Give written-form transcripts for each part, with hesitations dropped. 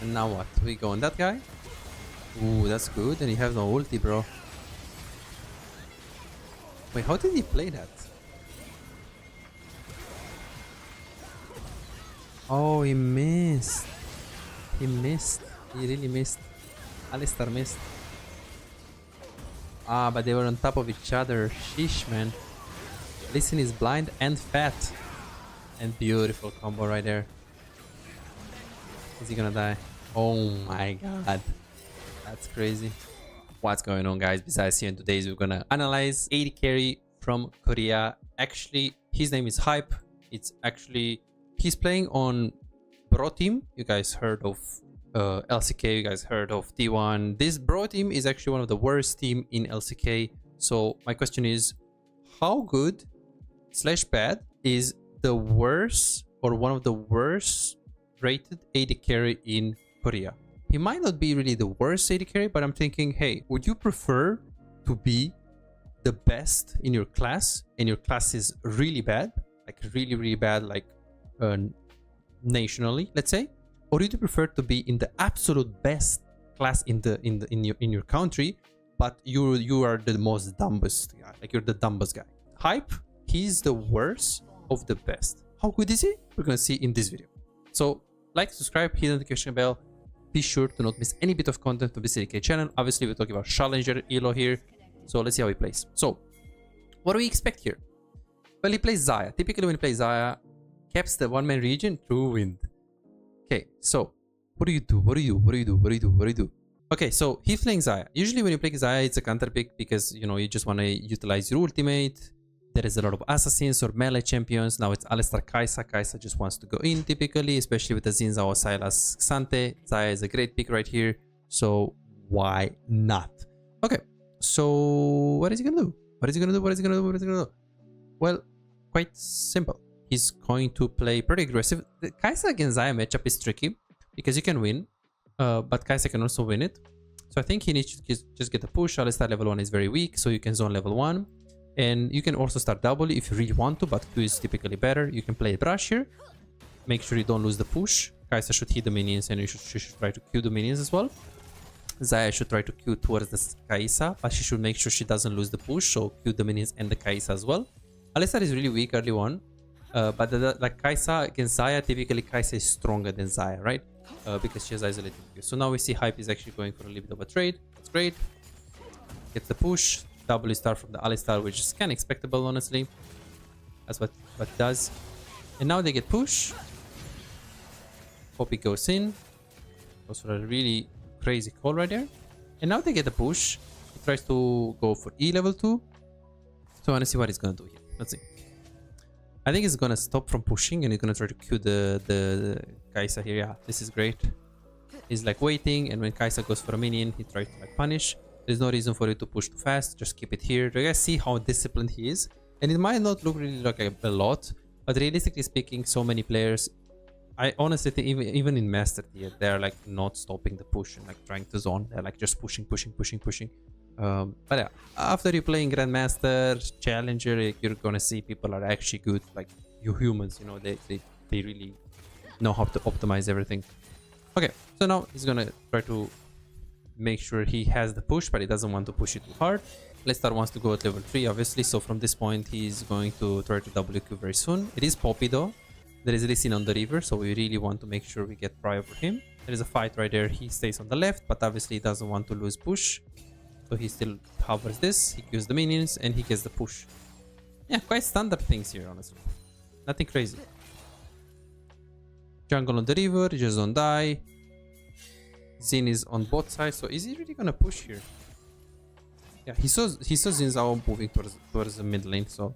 And now what? We go on that guy? Ooh, that's good. And he has no ulti, bro. Wait, how did he play that? Oh, he missed. He missed. He really missed. Alistar missed. Ah, but they were on top of each other. Sheesh, man. Listen is blind and fat. And beautiful combo right there. Is he gonna die? Oh my god. That's crazy. What's going on, guys? Besides here in today's, we're gonna analyze AD carry from Korea. Actually, his name is Hype. It's actually... He's playing on Bro Team. You guys heard of LCK. You guys heard of T1. This Bro Team is actually one of the worst team in LCK. So my question is, how good / bad is the worst or one of the worst rated AD carry in Korea? He might not be really the worst AD carry, but I'm thinking, hey, would you prefer to be the best in your class and your class is really bad, like really bad, like nationally, let's say, or would you prefer to be in the absolute best class in your country, but you are the most dumbest guy, like you're the dumbest guy? Hype, he's the worst of the best. How good is he? We're gonna see in this video. So like, subscribe, hit the notification bell. Be sure to not miss any bit of content of this ADK channel. Obviously, we're talking about Challenger Elo here. So let's see how he plays. So what do we expect here? Well, he plays Xayah. Typically, when he plays Xayah, caps the one-man region through wind. Okay, so what do you do? What do you do? What do you do? What do you do? What do you do? Okay, so he's playing Xayah. Usually when you play Xayah, it's a counter pick because, you know, you just want to utilize your ultimate. There is a lot of assassins or melee champions. Now it's Alistar Kai'Sa. Kai'Sa just wants to go in typically, especially with the Xin Zhao Sylas Xante. Xayah is a great pick right here. So why not? Okay, so what is he gonna do? What is he gonna do? What is he gonna do? What is he gonna do? Well, quite simple. He's going to play pretty aggressive. The Kai'Sa against Xayah matchup is tricky because you can win, but Kai'Sa can also win it. So I think he needs to just get a push. Alistar level 1 is very weak, so you can zone level 1. And you can also start double if you really want to, but Q is typically better. You can play brush here. Make sure you don't lose the push. Kai'Sa should hit the minions and she should try to Q the minions as well. Xayah should try to Q towards the Kai'Sa, but she should make sure she doesn't lose the push, so Q the minions and the Kai'Sa as well. Alistar is really weak early on, but like Kai'Sa against Xayah, typically Kai'Sa is stronger than Xayah, right? Because she has isolated Q. So now we see Hype is actually going for a little bit of a trade. That's great. Gets the push. W start from the Alistar, which is kind of expectable, honestly. That's what it does. And now they get push. Poppy goes in. Goes for a really crazy call right there. And now they get the push. He tries to go for E level 2. So I want to see what he's going to do here. Let's see. I think he's going to stop from pushing and he's going to try to Q the Kai'Sa here. Yeah, this is great. He's like waiting, and when Kai'Sa goes for a minion, he tries to like punish. There's no reason for you to push too fast. Just keep it here. You guys see how disciplined he is? And it might not look really like a lot, but realistically speaking, so many players, I honestly think even in Master Tier, they're like not stopping the push and like trying to zone. They're like just pushing. But yeah, after you play in Grandmaster, Challenger, you're gonna see people are actually good. Like you humans, you know, they really know how to optimize everything. Okay, so now he's gonna try to make sure he has the push, but he doesn't want to push it too hard. Alistar wants to go at level 3, obviously, so from this point he's going to try to WQ very soon. It is Poppy though. There is Lee Sin on the river, so we really want to make sure we get pry over him. There is a fight right there. He stays on the left, but obviously he doesn't want to lose push, so he still covers this. He kills the minions and he gets the push. Yeah, quite standard things here, honestly. Nothing crazy. Jungle on the river, just don't die. Xin is on both sides, so is he really gonna push here? Yeah, he saw Xin Zhao moving towards the mid lane, so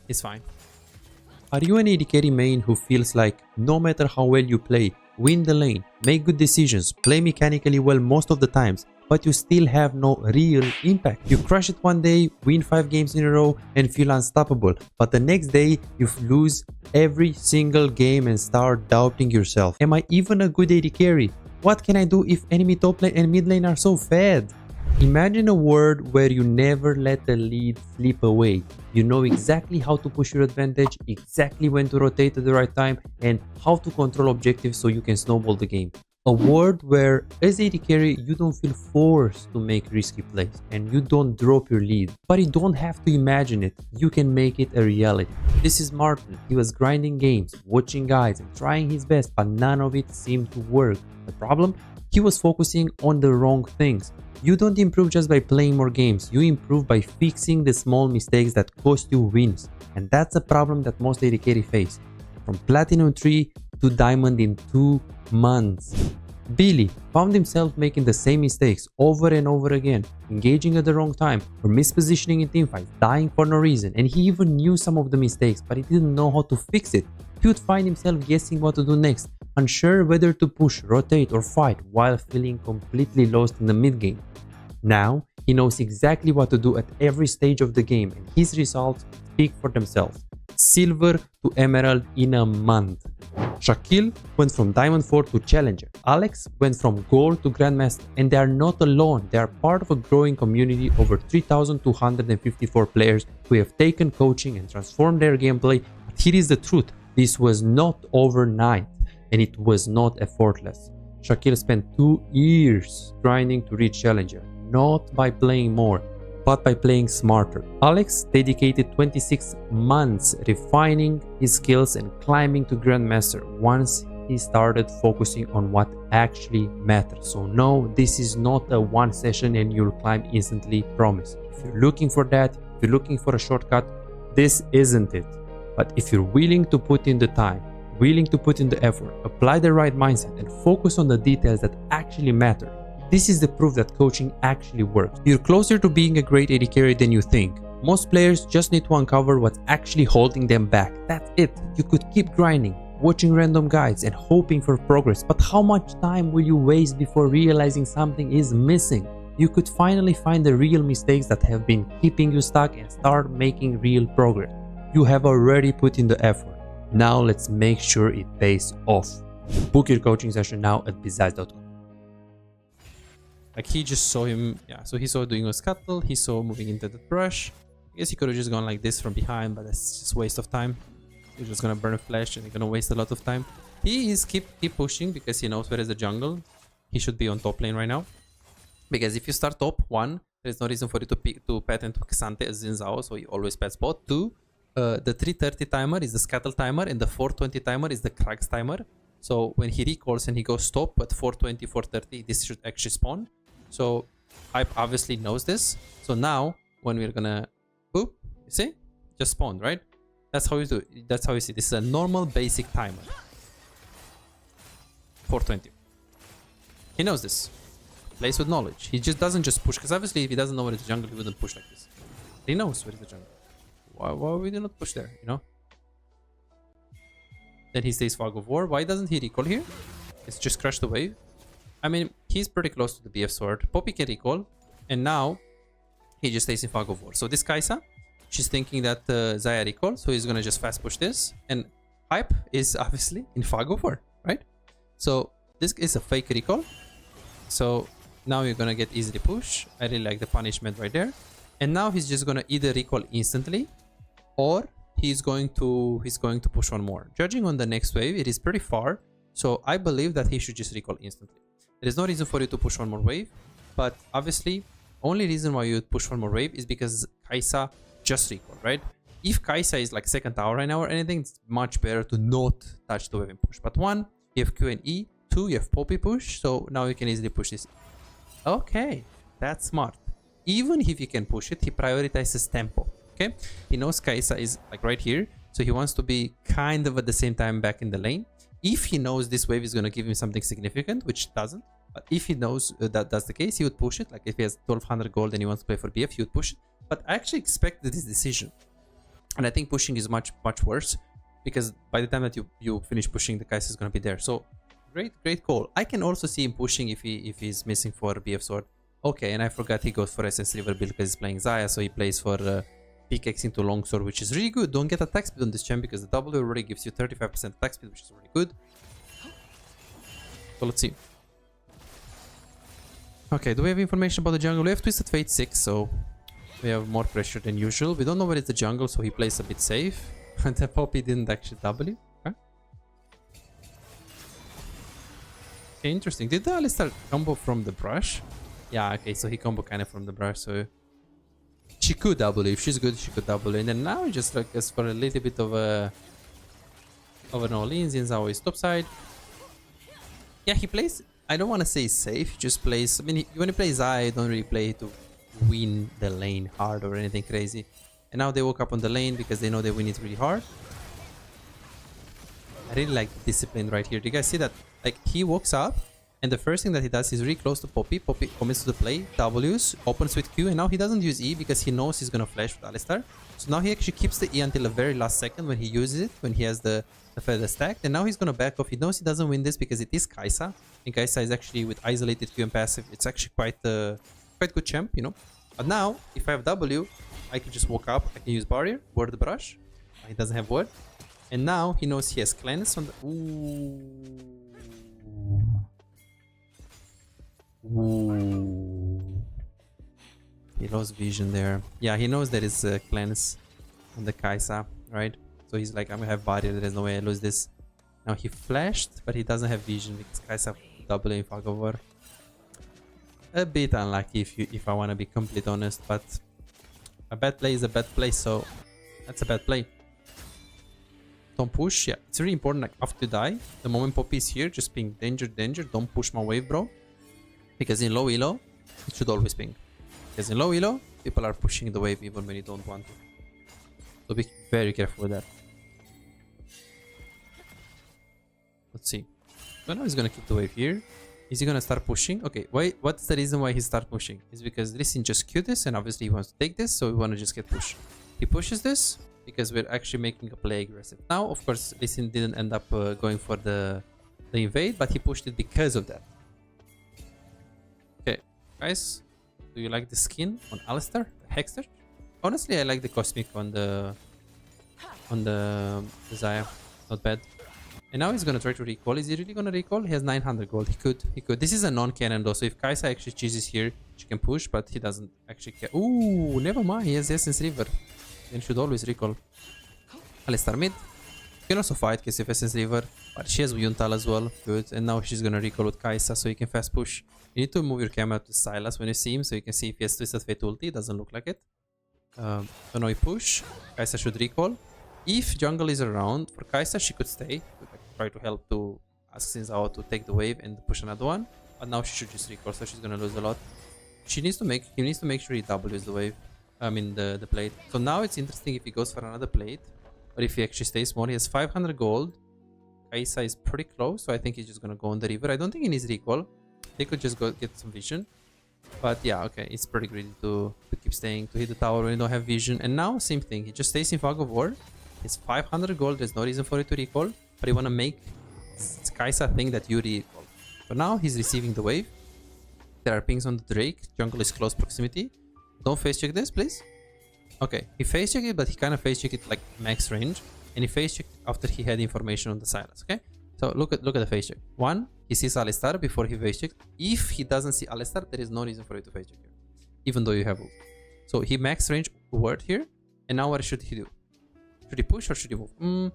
it's fine. Are you an AD carry main who feels like no matter how well you play, win the lane, make good decisions, play mechanically well most of the times, but you still have no real impact? You crush it one day, win 5 games in a row and feel unstoppable, but the next day you lose every single game and start doubting yourself. Am I even a good AD carry? What can I do if enemy top lane and mid lane are so fed? Imagine a world where you never let the lead slip away. You know exactly how to push your advantage, exactly when to rotate at the right time, and how to control objectives so you can snowball the game. A world where, as AD carry, you don't feel forced to make risky plays and you don't drop your lead. But you don't have to imagine it, you can make it a reality. This is Martin. He was grinding games, watching guides, and trying his best, but none of it seemed to work. The problem? He was focusing on the wrong things. You don't improve just by playing more games, you improve by fixing the small mistakes that cost you wins. And that's a problem that most AD carry face. From Platinum 3 to Diamond in 2 months. Billy found himself making the same mistakes over and over again, engaging at the wrong time or mispositioning in teamfights, dying for no reason, and he even knew some of the mistakes but he didn't know how to fix it. He would find himself guessing what to do next, unsure whether to push, rotate or fight while feeling completely lost in the mid game. Now, he knows exactly what to do at every stage of the game and his results speak for themselves. Silver to Emerald in a month. Shaquille went from Diamond 4 to Challenger. Alex went from Gold to Grandmaster, and they are not alone. They are part of a growing community of over 3,254 players who have taken coaching and transformed their gameplay. But here is the truth, this was not overnight and it was not effortless. Shaquille spent 2 years grinding to reach Challenger, not by playing more, but by playing smarter. Alex dedicated 26 months refining his skills and climbing to Grandmaster once he started focusing on what actually matters. So no, this is not a one session and you'll climb instantly, promise. If you're looking for that, if you're looking for a shortcut, this isn't it. But if you're willing to put in the time, willing to put in the effort, apply the right mindset and focus on the details that actually matter, this is the proof that coaching actually works. You're closer to being a great AD carry than you think. Most players just need to uncover what's actually holding them back. That's it. You could keep grinding, watching random guides and hoping for progress, but how much time will you waste before realizing something is missing? You could finally find the real mistakes that have been keeping you stuck and start making real progress. You have already put in the effort. Now let's make sure it pays off. Book your coaching session now at bizaz.com. Like he just saw him, yeah, so he saw doing a scuttle, he saw moving into the brush. I guess he could have just gone like this from behind, but that's just waste of time. He's just gonna burn a flash and he's gonna waste a lot of time. He is keep pushing because he knows where is the jungle. He should be on top lane right now. Because if you start top, 1, there's no reason for you to patent Xante as Xin Zhao, so you always pet spot. 2, the 330 timer is the scuttle timer and the 420 timer is the Krags timer. So when he recalls and he goes top at 420, 430, this should actually spawn. So Hype obviously knows this. So now when we're gonna boop, you see, just spawned, right? That's how you do it. That's how you see. This is a normal basic timer. 420. He knows this. Plays with knowledge. He just doesn't just push, because obviously if he doesn't know where is the jungle, he wouldn't push like this. He knows where is the jungle. Why we do not push there, you know? Then he stays Fog of War. Why doesn't he recall here? It's just crush the wave. I mean, he's pretty close to the BF sword. Poppy can recall. And now, he just stays in Fog of War. So this Kai'Sa, she's thinking that Xayah recall. So he's going to just fast push this. And Hype is obviously in Fog of War, right? So this is a fake recall. So now you're going to get easily push. I really like the punishment right there. And now he's just going to either recall instantly or he's going to push one more. Judging on the next wave, it is pretty far. So I believe that he should just recall instantly. There is no reason for you to push one more wave, but obviously, only reason why you would push one more wave is because Kai'Sa just recalled, right? If Kai'Sa is like second tower right now or anything, it's much better to not touch the wave and push. But 1, you have Q and E. 2, you have Poppy push, so now you can easily push this. Okay, that's smart. Even if you can push it, he prioritizes tempo, okay? He knows Kai'Sa is like right here, so he wants to be kind of at the same time back in the lane. If he knows this wave is going to give him something significant, which it doesn't, but if he knows that that's the case, he would push it. Like if he has 1200 gold and he wants to play for BF, he would push it. But I actually expected this decision. And I think pushing is much worse, because by the time that you finish pushing, the Kai'Sa is going to be there. So great call. I can also see him pushing if he's missing for BF sword. Okay, and I forgot he goes for Essence River build because he's playing Xayah, so he plays for pickaxe into longsword, which is really good. Don't get attack speed on this champ because the W already gives you 35% attack speed, which is really good. So let's see. Okay, do we have information about the jungle? We have Twisted Fate 6, so we have more pressure than usual. We don't know where it's the jungle, so he plays a bit safe. And the Poppy didn't actually W. Okay. Okay, interesting. Did the Alistar combo from the brush? Yeah, okay, so he combo kind of from the brush, so she could double. If she's good, she could double. And then now he just like goes for a little bit of an all-in. Zinzao is topside. Yeah, he plays, I don't want to say safe, he just plays, I mean, when he plays I don't really play to win the lane hard or anything crazy. And now they woke up on the lane because they know they win it really hard. I really like the discipline right here. Do you guys see that? Like, he walks up, and the first thing that he does is really close to Poppy. Poppy commits to the play, W's, opens with Q, and now he doesn't use E because he knows he's gonna flash with Alistar. So now he actually keeps the E until the very last second when he uses it, when he has the feather stacked. And now he's gonna back off. He knows he doesn't win this because it is Kai'Sa. And Kai'Sa is actually, with isolated Q and passive, it's actually quite good champ, you know. But now, if I have W, I can just walk up, I can use barrier, ward the brush. He doesn't have ward. And now he knows he has cleanse on the... Ooh. He lost vision there. Yeah, he knows there is a cleanse on the Kai'Sa, right? So he's like, I'm gonna have barrier, there's no way I lose this. Now he flashed, but he doesn't have vision because Kai'Sa double in fog of war. A bit unlucky if I want to be completely honest, but a bad play is a bad play, so that's a bad play. Don't push. Yeah, it's really important, like, after you die, the moment Poppy is here, just ping danger, danger, don't push my wave, bro. Because in low elo, it should always ping. Because in low elo, people are pushing the wave even when you don't want to. So be very careful with that. Let's see. So now he's gonna keep the wave here. Is he gonna start pushing? Okay, why? What's the reason why he start pushing? It's because Lee Sin just queued this, and obviously he wants to take this, so we want to just get pushed. He pushes this because we're actually making a play aggressive. Now, of course, Lee Sin didn't end up going for the invade, but he pushed it because of that. Okay, guys, do you like the skin on Alistar, the Hexter? Honestly, I like the Cosmic on the Zaya. Not bad. And now he's gonna try to recall. Is he really gonna recall? He has 900 gold. He could. This is a non-cannon though, so if Kai'Sa actually chooses here, she can push, but he doesn't actually care. Ooh, never mind. He has Essence River. Then should always recall. Alistar mid. You can also fight because of Essence River, but she has Yuntal as well. Good. And now she's gonna recall with Kai'Sa, so you can fast push. You need to move your camera to Sylas when you see him, so you can see if he has Twisted Fate ulti. It doesn't look like it. So now he push. Kai'Sa should recall. If jungle is around, for Kai'Sa, she could stay. Try to help to ask Zinzao to take the wave and push another one. But now she should just recall, so she's gonna lose a lot. He needs to make sure he W's the wave. I mean the plate. So now it's interesting if he goes for another plate. Or if he actually stays more. He has 500 gold. Kai'Sa is pretty close, so I think he's just gonna go on the river. I don't think he needs recall. They could just go get some vision. But yeah, okay, it's pretty greedy to keep staying, to hit the tower when you don't have vision. And now, same thing. He just stays in fog of war. It's 500 gold. There's no reason for it to recall. But you want to make Kai'Sa think that you recall. So now he's receiving the wave. There are pings on the Drake. Jungle is close proximity. Don't face check this, please. Okay, he face checked it, but he kind of face checked it like max range. And he face checked after he had information on the Sylas, okay? So look at the face check. One, he sees Alistar before he face checked. If he doesn't see Alistar, there is no reason for you to face check here. Even though you have ult. So he max range word here. And now what should he do? Should he push or should he move?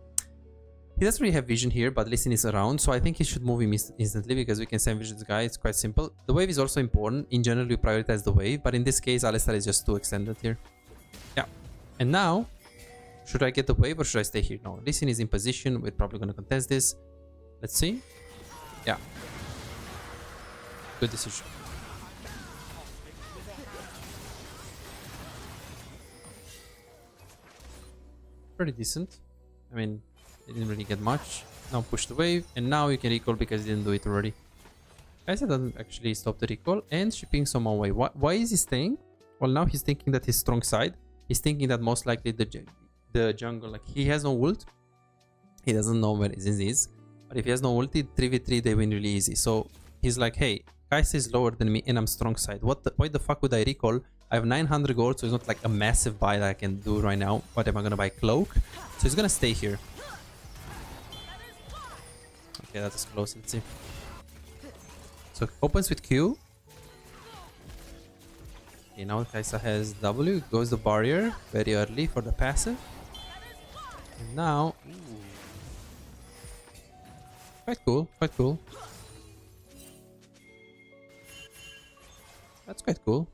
He doesn't really have vision here, but Lee Sin is around, so I think he should move him instantly because we can sandwich this guy. It's quite simple. The wave is also important. In general, we prioritize the wave, but in this case, Alistar is just too extended here. Yeah. And now, should I get the wave or should I stay here? No, Lee Sin is in position. We're probably going to contest this. Let's see. Yeah. Good decision. Pretty decent. I mean, they didn't really get much. Now push the wave, and now you can recall because he didn't do it already. Kai'Sa doesn't actually stop the recall, and she pings someone away. Why is he staying? Well, now he's thinking that his strong side. He's thinking that most likely the jungle, like, he has no ult. He doesn't know where Zinzi is. But if he has no ulti, 3v3 they win really easy. So he's like, hey, Kai'Sa is lower than me and I'm strong side. Why the fuck would I recall? I have 900 gold, so it's not like a massive buy that I can do right now. What am I gonna buy? Cloak? So he's gonna stay here. Okay, that is close. Let's see. So opens with Q. Okay, now Kaisa has W, goes the barrier very early for the passive. And now, ooh, quite cool, quite cool. That's quite cool.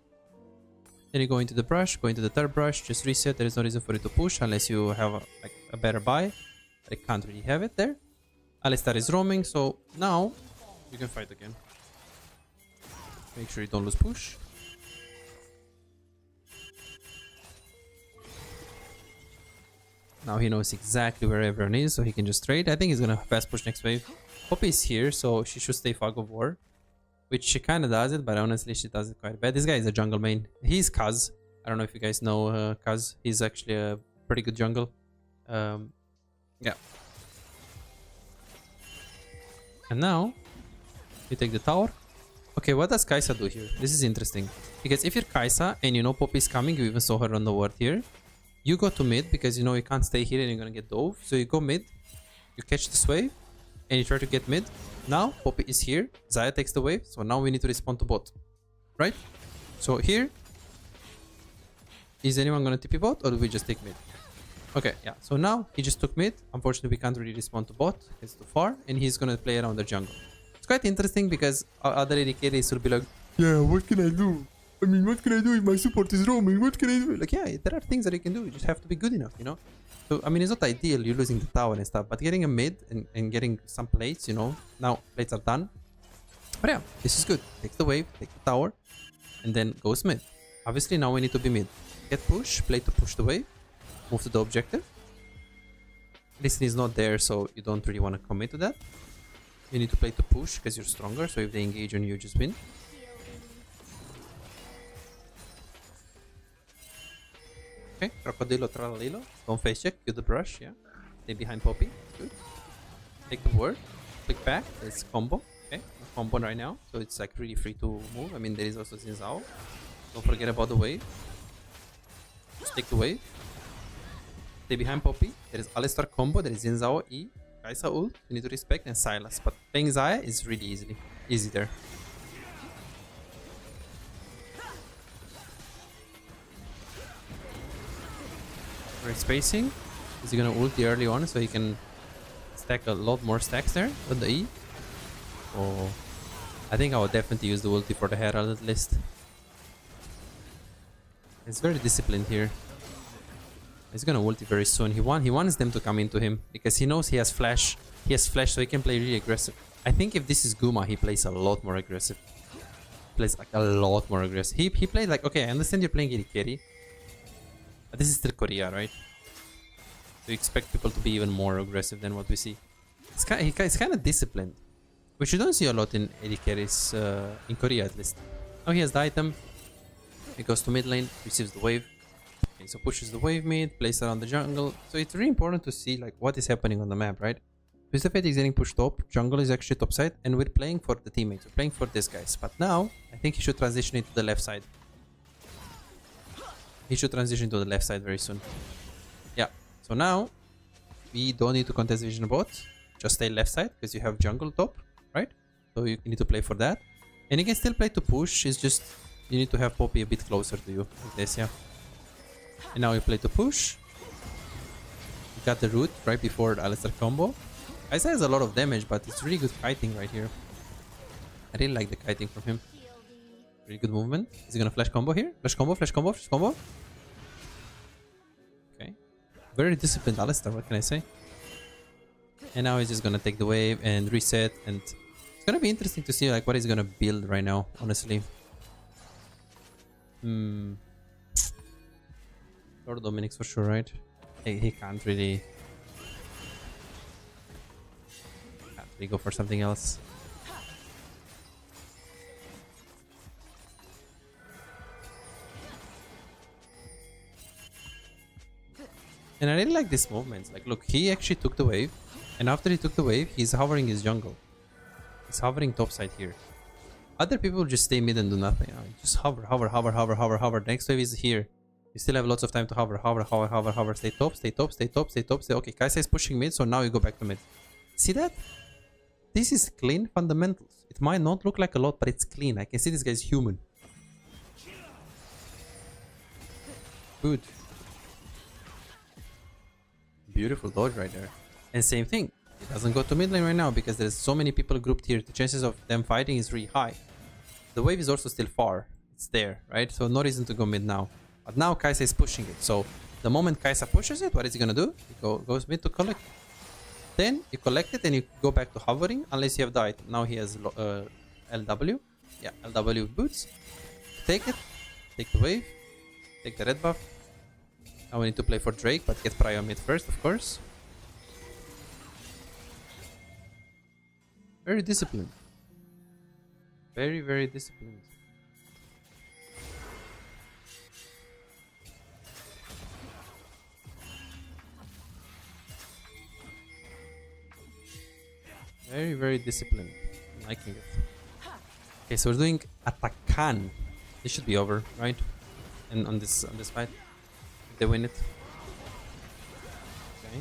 Then you go into the brush, go into the third brush, just reset. There is no reason for you to push unless you have a better buy. I can't really have it there. Alistar is roaming, so now you can fight again. Make sure you don't lose push. Now he knows exactly where everyone is, so he can just trade. I think he's gonna fast push next wave. Poppy is here, so she should stay Fog of War. Which she kind of does it, but honestly she does it quite bad. This guy is a jungle main. He's Kaz. I don't know if you guys know Kaz. He's actually a pretty good jungle. Yeah. And now, you take the tower. Okay, what does Kaisa do here? This is interesting. Because if you're Kaisa and you know Poppy is coming, you even saw her on the ward here. You go to mid because you know you can't stay here and you're gonna get dove. So you go mid, you catch this wave, and you try to get mid. Now Poppy is here, Xayah takes the wave, so now we need to respond to bot. Right? So here, is anyone gonna TP bot or do we just take mid? Okay, yeah, so now he just took mid. Unfortunately, we can't really respond to bot, it's too far, and he's gonna play around the jungle. It's quite interesting because other AD carries will be like, yeah, what can I do? I mean, what can I do if my support is roaming? What can I do? Like, yeah, there are things that you can do. You just have to be good enough, you know? So, I mean, it's not ideal. You're losing the tower and stuff. But getting a mid and getting some plates, you know? Now, plates are done. But yeah, this is good. Take the wave, take the tower, and then goes mid. Obviously, now we need to be mid. Get push, play to push the wave, move to the objective. Listen is not there, so you don't really want to commit to that. You need to play to push because you're stronger. So if they engage on you, just win. Okay, Crocodilo, Tralalilo. Don't face check, kill the brush, yeah. Stay behind Poppy, good. Take the word, click back, there's combo. Okay, combo right now, so it's like really free to move. I mean, there is also Xin Zhao. Don't forget about the wave. Just take the wave. Stay behind Poppy. There is Alistar combo, there is Xin Zhao E, Kaisa ult, you need to respect, and Silas. But playing Xayah is really easy there. Great spacing. Is he gonna ulti early on so he can stack a lot more stacks there on the E? Oh, I think I would definitely use the ulti for the Herald list. He's very disciplined here. He's gonna ulti very soon. He wants them to come into him because he knows he has flash. He has flash, so he can play really aggressive. I think if this is Guma, he plays a lot more aggressive. Plays like a lot more aggressive. He played like, okay, I understand you're playing AD carry. But this is still Korea, right? We expect people to be even more aggressive than what we see. It's kind of disciplined, which you don't see a lot in AD carries, in Korea at least. Now he has the item. He goes to mid lane, receives the wave. Okay, so pushes the wave mid, plays around the jungle. So it's really important to see like what is happening on the map, right? Twisted Fate is getting pushed top, jungle is actually top side, and we're playing for the teammates, we're playing for these guys. But now, I think he should transition into the left side. He should transition to the left side very soon. Yeah, so now, we don't need to contest vision bot, just stay left side, because you have jungle top, right? So you need to play for that. And you can still play to push, it's just, you need to have Poppy a bit closer to you, like this, yeah. And now you play to push. You got the root right before the Alistar combo. Kaisa has a lot of damage, but it's really good kiting right here. I really like the kiting from him. Really good movement. Is he gonna flash combo here? Flash combo, flash combo, flash combo. Okay. Very disciplined Alistar, what can I say? And now he's just gonna take the wave and reset, and it's gonna be interesting to see like what he's gonna build right now, honestly. Lord Dominic's for sure, right? He can't really go for something else. And I really like these movements. Like, look, he actually took the wave, and after he took the wave, he's hovering his jungle. He's hovering topside here. Other people just stay mid and do nothing. Just hover, hover, hover, hover, hover, hover. Next wave is here. You still have lots of time to hover, hover, hover, hover, hover. Stay top, stay top, stay top, stay top. Stay... Okay, Kaisa is pushing mid, so now you go back to mid. See that? This is clean fundamentals. It might not look like a lot, but it's clean. I can see this guy's human. good. Beautiful dodge right there. And same thing. It doesn't go to mid lane right now because there's so many people grouped here. The chances of them fighting is really high. The wave is also still far. It's there, right? So no reason to go mid now. But now Kai'Sa is pushing it. So the moment Kai'Sa pushes it, what is he gonna do? He goes mid to collect. Then you collect it and you go back to hovering unless you have the item. Now he has LW. Yeah, LW boots. Take it. Take the wave. Take the red buff. Now we need to play for Drake, but get prio mid first, of course. Very disciplined. Very, very disciplined. Very, very disciplined. I'm liking it. Okay, so we're doing Atakan. This should be over, right? And on this fight, if they win it. Okay.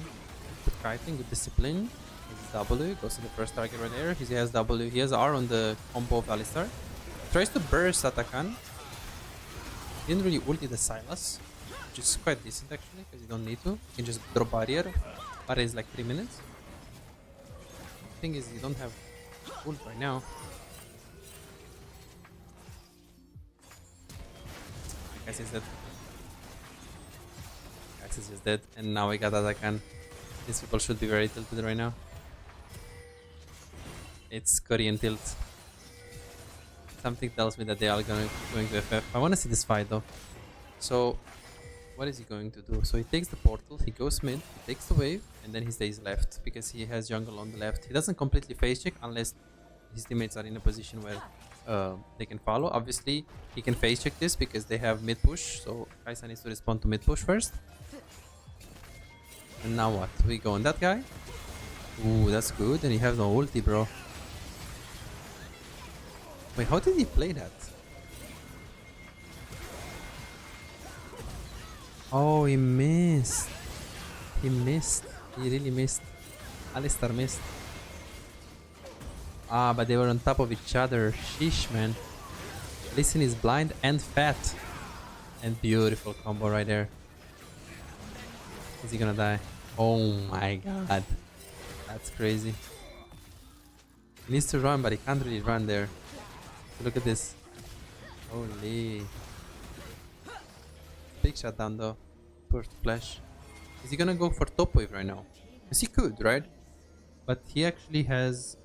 Good kiting, good discipline. His W goes to the first target right there. He has W. He has R on the combo of Alistar. Tries to burst Atakan. Didn't really ulti the Sylas, which is quite decent actually, because you don't need to. You can just drop barrier. Barrier is like 3 minutes. Thing is, you don't have ult right now. Guys is dead. Guys is just dead, and now we got Atakan. These people should be very tilted right now. It's Korean tilt. Something tells me that they are going to FF. I want to see this fight though. So, what is he going to do? So he takes the portal, he goes mid, he takes the wave, and then he stays left because he has jungle on the left. He doesn't completely phase check unless his teammates are in a position where they can follow. Obviously, he can phase check this because they have mid push. So Kai'Sa needs to respond to mid push first. And now what? We go on that guy. Ooh, that's good. And he has no ulti, bro. Wait, how did he play that? Oh, he missed. He missed. He really missed. Alistar missed. Ah, but they were on top of each other. Sheesh, man. Listen is blind and fat. And beautiful combo right there. Is he gonna die? Oh my god. That's crazy. He needs to run, but he can't really run there. Look at this. Holy. Big shutdown though. First flash. Is he gonna go for top wave right now? Because he could, right? But he actually has...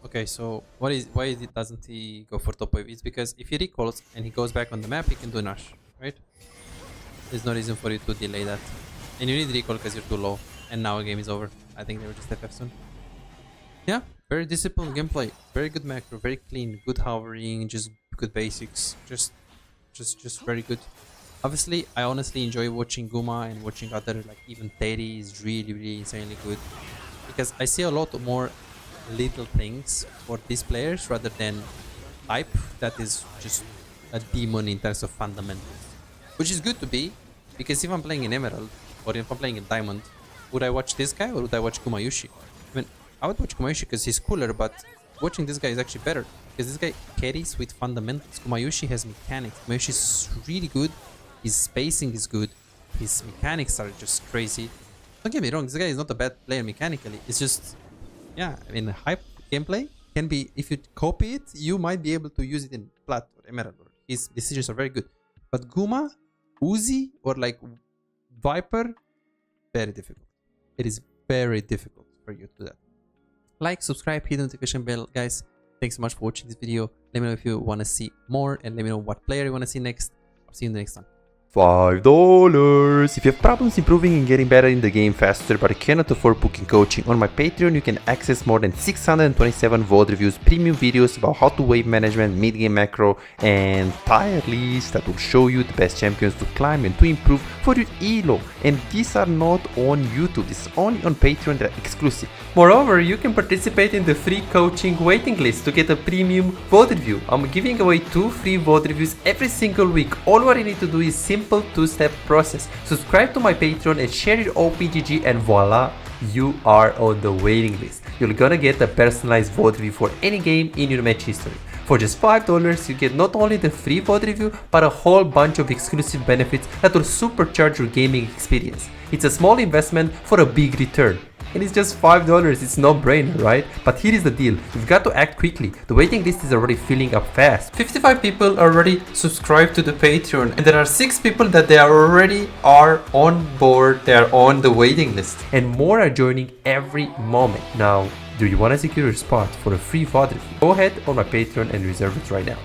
Okay, so why doesn't he go for top wave? It's because if he recalls and he goes back on the map, he can do Nash, right? There's no reason for you to delay that. And you need recall because you're too low. And now the game is over. I think they will just FF soon. Yeah, very disciplined gameplay. Very good macro, very clean, good hovering, just good basics. Just very good. Obviously, I honestly enjoy watching Guma and watching other, like even Teddy is really insanely good. Because I see a lot more little things for these players rather than hype that is just a demon in terms of fundamentals. Which is good to be, because if I'm playing in Emerald or if I'm playing in Diamond, would I watch this guy or would I watch Kumayushi? I mean, I would watch Kumayushi because he's cooler, but watching this guy is actually better. Because this guy carries with fundamentals. Kumayushi has mechanics. Kumayushi is really good. His spacing is good. His mechanics are just crazy. Don't get me wrong, this guy is not a bad player mechanically. It's just, yeah, I mean, hype gameplay can be, if you copy it, you might be able to use it in Plat or Emerald. His decisions are very good. But Guma, Uzi, or like Viper, very difficult. It is very difficult for you to do that. Like, subscribe, hit the notification bell. Guys, thanks so much for watching this video. Let me know if you want to see more and let me know what player you want to see next. I'll see you in the next one. $5. If you have problems improving and getting better in the game faster but cannot afford booking coaching, on my Patreon you can access more than 627 VOD reviews, premium videos about how to wave management, mid-game macro, and tier lists that will show you the best champions to climb and to improve for your elo. And these are not on YouTube, this is only on Patreon, they're exclusive. Moreover, you can participate in the free coaching waiting list to get a premium VOD review. I'm giving away 2 free VOD reviews every single week. All what you need to do is simple 2-step process. Subscribe to my Patreon and share your OPGG and voila, you are on the waiting list. You're gonna get a personalized VOD review for any game in your match history. For just $5, you get not only the free VOD review, but a whole bunch of exclusive benefits that will supercharge your gaming experience. It's a small investment for a big return. And it's just $5, it's no brainer, right? But here is the deal, you've got to act quickly. The waiting list is already filling up fast. 55 people already subscribed to the Patreon, and there are 6 people that they are on board, they are on the waiting list. And more are joining every moment. Now, do you want to secure your spot for a free VOD review? Go ahead on my Patreon and reserve it right now.